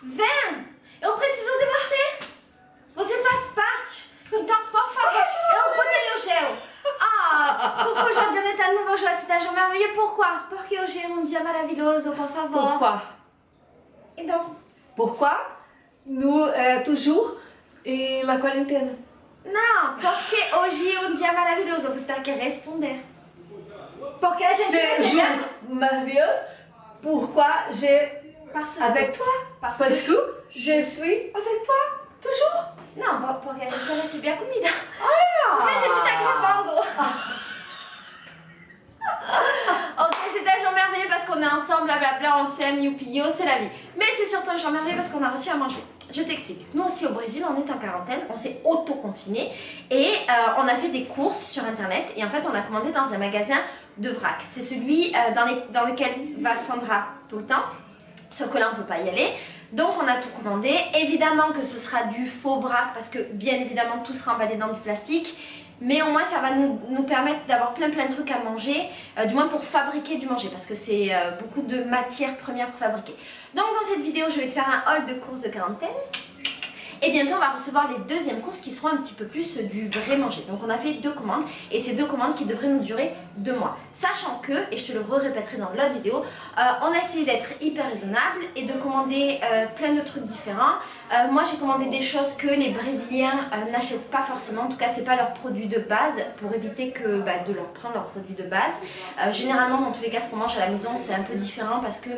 Vem! Eu preciso de você! Você faz parte! Então, por favor, eu botei o gel! Ah! Pourquoi aujourd'hui on est à nouveau jour à cet agent merveilleux? Pourquoi? Porque hoje é um dia maravilhoso, por favor! Pourquoi? Então... Pourquoi? Nous, toujours, em la quarentena. Não, porque hoje é um dia maravilhoso, você tem que responder. Porque a gente C'est vai jour merveilleux. Pourquoi j'ai Parce avec toi? Parce Parce que je suis avec toi, toujours. Não, porque a gente vai receber a comida. Porque a gente tá gravando. Ok, c'est un jour merveilleux parce qu'on est ensemble, blablabla, on s'aime, youpio, c'est la vie. Mais c'est surtout un jour merveilleux parce qu'on a reçu à manger. Je t'explique. Nous aussi au Brésil, on est en quarantaine, on s'est auto-confiné et on a fait des courses sur internet et en fait on a commandé dans un magasin de vrac. C'est celui dans lequel va Sandra tout le temps, sauf que là on peut pas y aller. Donc on a tout commandé. Évidemment que ce sera du faux vrac parce que bien évidemment tout sera emballé dans du plastique. Mais au moins ça va nous permettre d'avoir plein de trucs à manger, du moins pour fabriquer du manger parce que c'est beaucoup de matières premières pour fabriquer. Donc dans cette vidéo je vais te faire un haul de courses de quarantaine. Et bientôt on va recevoir les deuxièmes courses qui seront un petit peu plus du vrai manger. Donc on a fait 2 commandes et ces 2 commandes qui devraient nous durer 2 mois. Sachant que, et je te le répéterai dans l'autre vidéo, on a essayé d'être hyper raisonnable et de commander plein de trucs différents. Moi j'ai commandé des choses que les Brésiliens n'achètent pas forcément, en tout cas c'est pas leur produit de base pour éviter que, de leur prendre leur produit de base. Généralement dans tous les cas ce qu'on mange à la maison c'est un peu différent parce que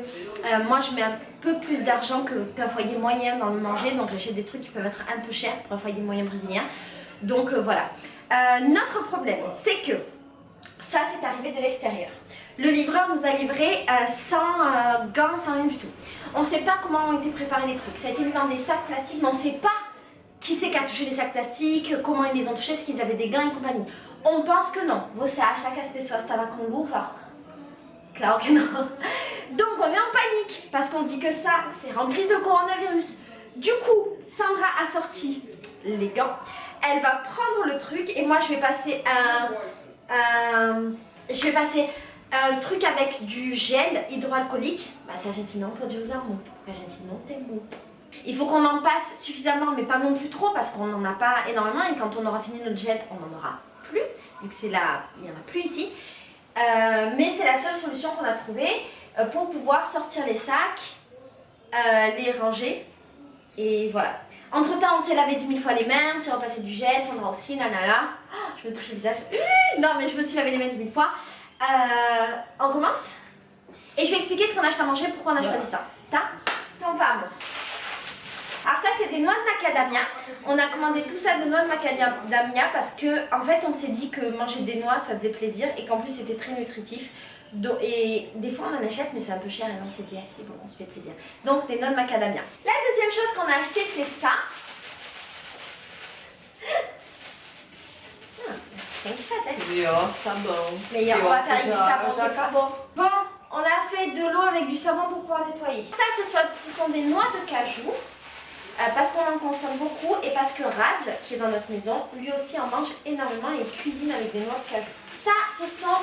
moi je mets un peu plus d'argent qu'un foyer moyen dans le manger, donc j'achète des trucs qui peuvent être un peu chers pour un foyer moyen brésilien. Donc voilà. Notre problème c'est que ça c'est arrivé de l'extérieur. Le livreur nous a livré sans gants, sans rien du tout. On ne sait pas comment ont été préparés les trucs. Ça a été mis dans des sacs plastiques, mais on ne sait pas qui c'est qui a touché les sacs plastiques, comment ils les ont touchés, est-ce qu'ils avaient des gants et compagnie. On pense que non. Você acha que as pessoas estavam com luva? Claro que non. Donc on est en panique parce qu'on se dit que ça c'est rempli de coronavirus. Du coup, Sandra a sorti les gants. Elle va prendre le truc et moi je vais passer un truc avec du gel hydroalcoolique. Mas a gente não pode usar muito, porque a gente não tem muito. Il faut qu'on en passe suffisamment, mais pas non plus trop, parce qu'on n'en a pas énormément. Et quand on aura fini notre gel, on n'en aura plus, vu que c'est là, il n'y en a plus ici. Mais c'est la seule solution qu'on a trouvée pour pouvoir sortir les sacs, les ranger. Et voilà. Entre temps, on s'est lavé 10 000 fois les mains, on s'est repassé du gel, Sandra aussi, nanana. Oh, je me touche le visage. Non, mais je me suis lavé les mains 10 000 fois. On commence. Et je vais expliquer ce qu'on a acheté à manger, pourquoi on a choisi ça. Então vamos. Alors ça c'est des noix de macadamia. On a commandé tout ça de noix de macadamia parce que en fait on s'est dit que manger des noix ça faisait plaisir et qu'en plus c'était très nutritif. Et des fois on en achète mais c'est un peu cher et on s'est dit ah, c'est bon, on se fait plaisir. Donc des noix de macadamia. La deuxième chose qu'on a acheté c'est ça. Tem que fazer. Melhor sabão. Meilleur, on va faire avec du savon, c'est pas bon. Bon, on a fait de l'eau avec du savon pour pouvoir nettoyer. Ça ce sont des noix de cajou. Parce qu'on en consomme beaucoup et parce que Raj, qui est dans notre maison, lui aussi en mange énormément et il cuisine avec des noix de cajou. Ça, ce sont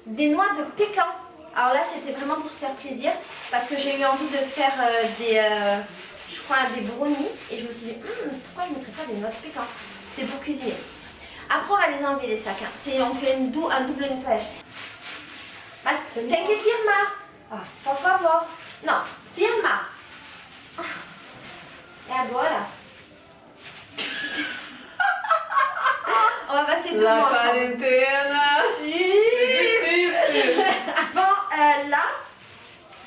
des noix de pécan. Alors là, c'était vraiment pour se faire plaisir parce que j'ai eu envie de faire je crois, des brownies et je me suis dit, pourquoi je ne mettrais pas des noix de pécan? C'est pour cuisiner. Après, on va les enlever les sacs. Hein. On fait un double nettoyage. Mas tem que firmar. Ah, por favor. Non, firma. Et agora? On va passer 2 mois ensemble. La quarentena. C'est difficile. Bon, là,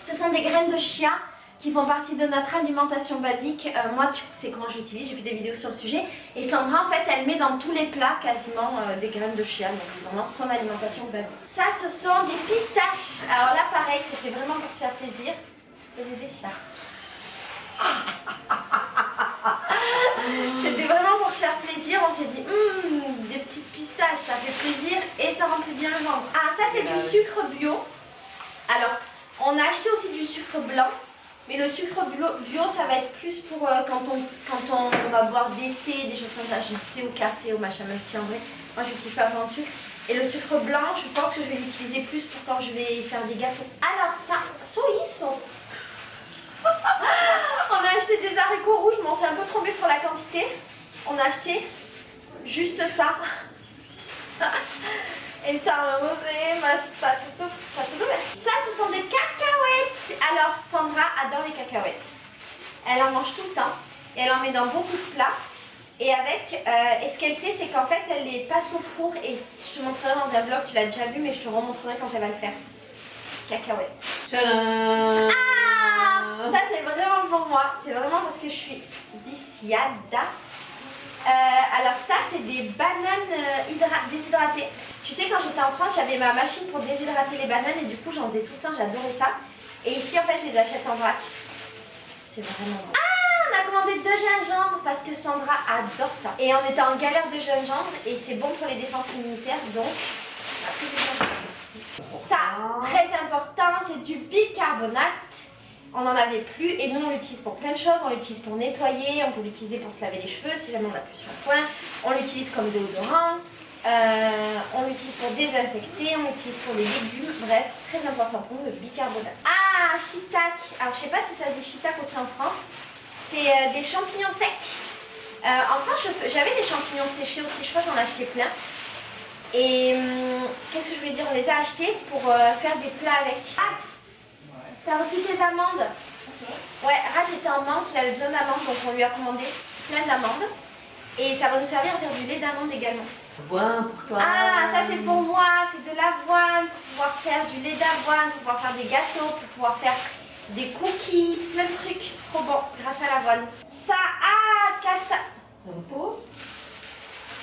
ce sont des graines de chia qui font partie de notre alimentation basique. Moi, tu sais comment je l'utilise, j'ai fait des vidéos sur le sujet. Et Sandra, en fait, elle met dans tous les plats quasiment des graines de chia. Donc, c'est vraiment son alimentation basique. Ça, ce sont des pistaches. Alors là, pareil, c'était vraiment pour se faire plaisir. Et des chats. C'était vraiment pour se faire plaisir, on s'est dit des petites pistaches ça fait plaisir et ça remplit bien le ventre. Ah ça c'est du sucre bio. Alors on a acheté aussi du sucre blanc, mais le sucre bio ça va être plus pour quand on va boire des thés, des choses comme ça, j'ai thé au café au machin, même si en vrai moi j'utilise pas vraiment de sucre. Et le sucre blanc je pense que je vais l'utiliser plus pour quand je vais faire des gâteaux. Alors ça, só isso. On a qualité. On a acheté juste ça. Et t'as osé, ma ça, ce sont des cacahuètes. Alors, Sandra adore les cacahuètes. Elle en mange tout le temps. Et elle en met dans beaucoup de plats. Et et ce qu'elle fait, c'est qu'en fait, elle les passe au four. Et je te montrerai dans un vlog, tu l'as déjà vu, mais je te remontrerai quand elle va le faire. Cacahuètes. Tadam! Ah, ça, c'est vraiment pour moi. C'est vraiment parce que je suis viciada. Alors ça, c'est des bananes déshydratées. Tu sais, quand j'étais en France, j'avais ma machine pour déshydrater les bananes et du coup, j'en faisais tout le temps, j'adorais ça. Et ici, en fait, je les achète en vrac. C'est vraiment bon. Ah, on a commandé 2 gingembre parce que Sandra adore ça. Et on était en galère de gingembre et c'est bon pour les défenses immunitaires, donc on a pris du gingembre. Ça, très important, c'est du bicarbonate. On n'en avait plus et nous on l'utilise pour plein de choses. On l'utilise pour nettoyer, on peut l'utiliser pour se laver les cheveux si jamais on n'a plus shampoing. On l'utilise comme déodorant, on l'utilise pour désinfecter, on l'utilise pour les légumes. Bref, très important pour nous le bicarbonate. Ah, shiitake. Alors je sais pas si ça se dit shiitake aussi en France. C'est des champignons secs. En France j'avais des champignons séchés aussi, je crois que j'en ai acheté plein. Et qu'est-ce que je voulais dire, on les a achetés pour faire des plats avec. T'as reçu tes amandes? Okay. Ouais, Raj était en manque, il avait besoin d'amandes, donc on lui a commandé plein d'amandes. Et ça va nous servir à faire du lait d'amande également. Avoine pour toi. Ah, ça c'est pour moi, c'est de l'avoine, pour pouvoir faire du lait d'avoine, pour pouvoir faire des gâteaux, pour pouvoir faire des cookies, plein de trucs. Trop bon, grâce à l'avoine. Ça, Bon.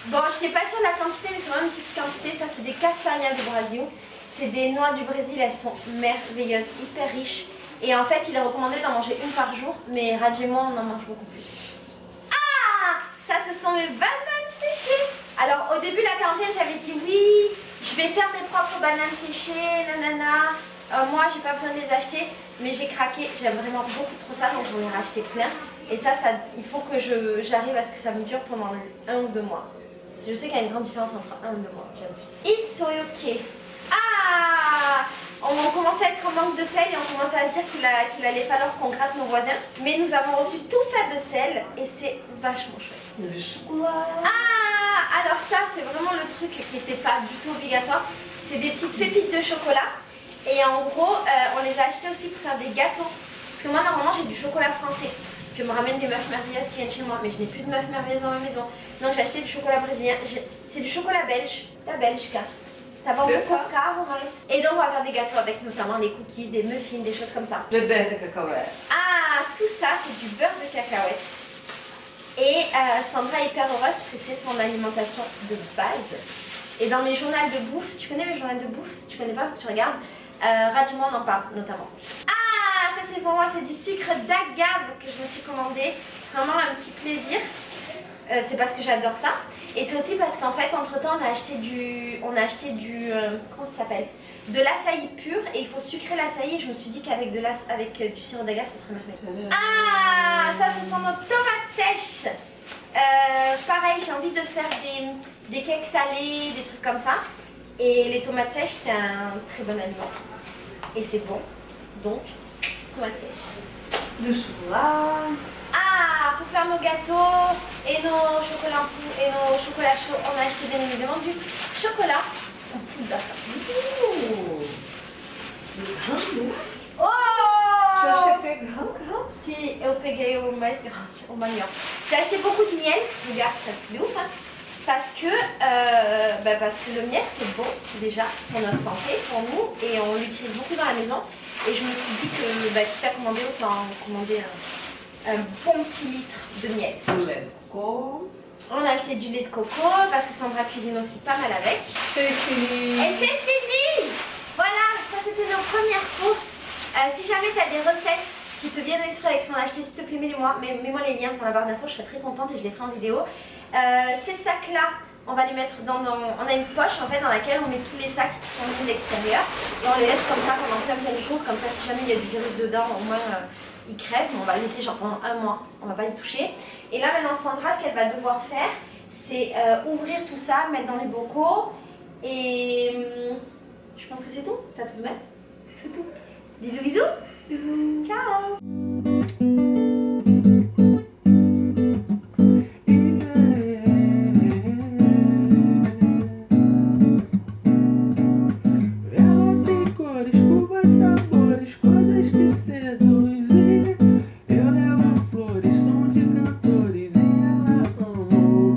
Bon, je n'étais pas sûre de la quantité, mais c'est vraiment une petite quantité. Ça, c'est des castanhas du Brésil. C'est des noix du Brésil, elles sont merveilleuses, hyper riches. Et en fait, il est recommandé d'en manger une par jour, mais Raj et moi, on en mange beaucoup plus. Ah, ça, ce sont mes bananes séchées. Alors, au début de la quarantaine, j'avais dit oui, je vais faire mes propres bananes séchées, nanana. Moi, j'ai pas besoin de les acheter, mais j'ai craqué. J'aime vraiment beaucoup trop ça, donc j'en ai racheté plein. Et ça, il faut que j'arrive à ce que ça me dure pendant 1 ou 2 mois. Je sais qu'il y a une grande différence entre 1 ou 2 mois, j'abuse. Isoyoke. Ah, on commençait à être en manque de sel et on commençait à se dire qu'il allait falloir qu'on gratte nos voisins. Mais nous avons reçu tout ça de sel et c'est vachement chouette. Du chocolat. Ah, alors ça, c'est vraiment le truc qui n'était pas du tout obligatoire. C'est des petites pépites de chocolat. Et en gros, on les a achetés aussi pour faire des gâteaux. Parce que moi, normalement, j'ai du chocolat français. Je me ramène des meufs merveilleuses qui viennent chez moi, mais je n'ai plus de meufs merveilleuses dans ma maison. Donc j'ai acheté du chocolat brésilien. C'est du chocolat belge, la Belgique. T'as vendu Coca, Maurice. Et donc on va faire des gâteaux avec notamment des cookies, des muffins, des choses comme ça. Le beurre de cacahuète. Ah, tout ça c'est du beurre de cacahuète. Et Sandra est hyper heureuse parce que c'est son alimentation de base. Et dans mes journaux de bouffe, tu connais mes journaux de bouffe? Si tu connais pas, tu regardes. Raj et moi on en parle notamment. Ah, ça c'est pour moi, c'est du sucre d'agave que je me suis commandé. C'est vraiment un petit plaisir. C'est parce que j'adore ça. Et c'est aussi parce qu'en fait, entre temps, on a acheté du comment ça s'appelle? De l'açaï pur. Et il faut sucrer l'açaï. Et je me suis dit qu'avec du sirop d'agave, ce serait merveilleux. Ah, ça, ce sont nos tomates sèches. Pareil, j'ai envie de faire des cakes salés, des trucs comme ça. Et les tomates sèches, c'est un très bon aliment. Et c'est bon. Donc, tomates sèches. Du chocolat. Ah, pour faire nos gâteaux et nos chocolats chauds, on a acheté bien évidemment du chocolat en poudre. Oh! J'ai acheté grand. Si, eu peguei o mais grande, o maior. J'ai acheté beaucoup de miel, regarde, c'est de ouf, hein. Parce que le miel c'est bon déjà pour notre santé, pour nous, et on l'utilise beaucoup dans la maison. Et je me suis dit que quitte à commander, autant commander un bon petit litre de miel. Du lait de coco. On a acheté du lait de coco parce que Sandra cuisine aussi pas mal avec. C'est fini. Et c'est fini! Voilà, ça c'était nos premières courses. Si jamais tu as des recettes qui te viennent à l'esprit avec ce qu'on a acheté, s'il te plaît, mets-moi les liens dans la barre d'infos, je serais très contente et je les ferai en vidéo. Ces sacs-là, on va les mettre on a une poche en fait dans laquelle on met tous les sacs qui sont venus de l'extérieur et on les laisse comme ça pendant plein de jours, comme ça si jamais il y a du virus dedans, au moins ils crèvent, mais on va les laisser genre pendant 1 mois, on va pas les toucher. Et là maintenant Sandra, ce qu'elle va devoir faire, c'est ouvrir tout ça, mettre dans les bocaux et je pense que c'est tout. T'as tout de même? C'est tout. Bisous bisous. Bisous. Ciao.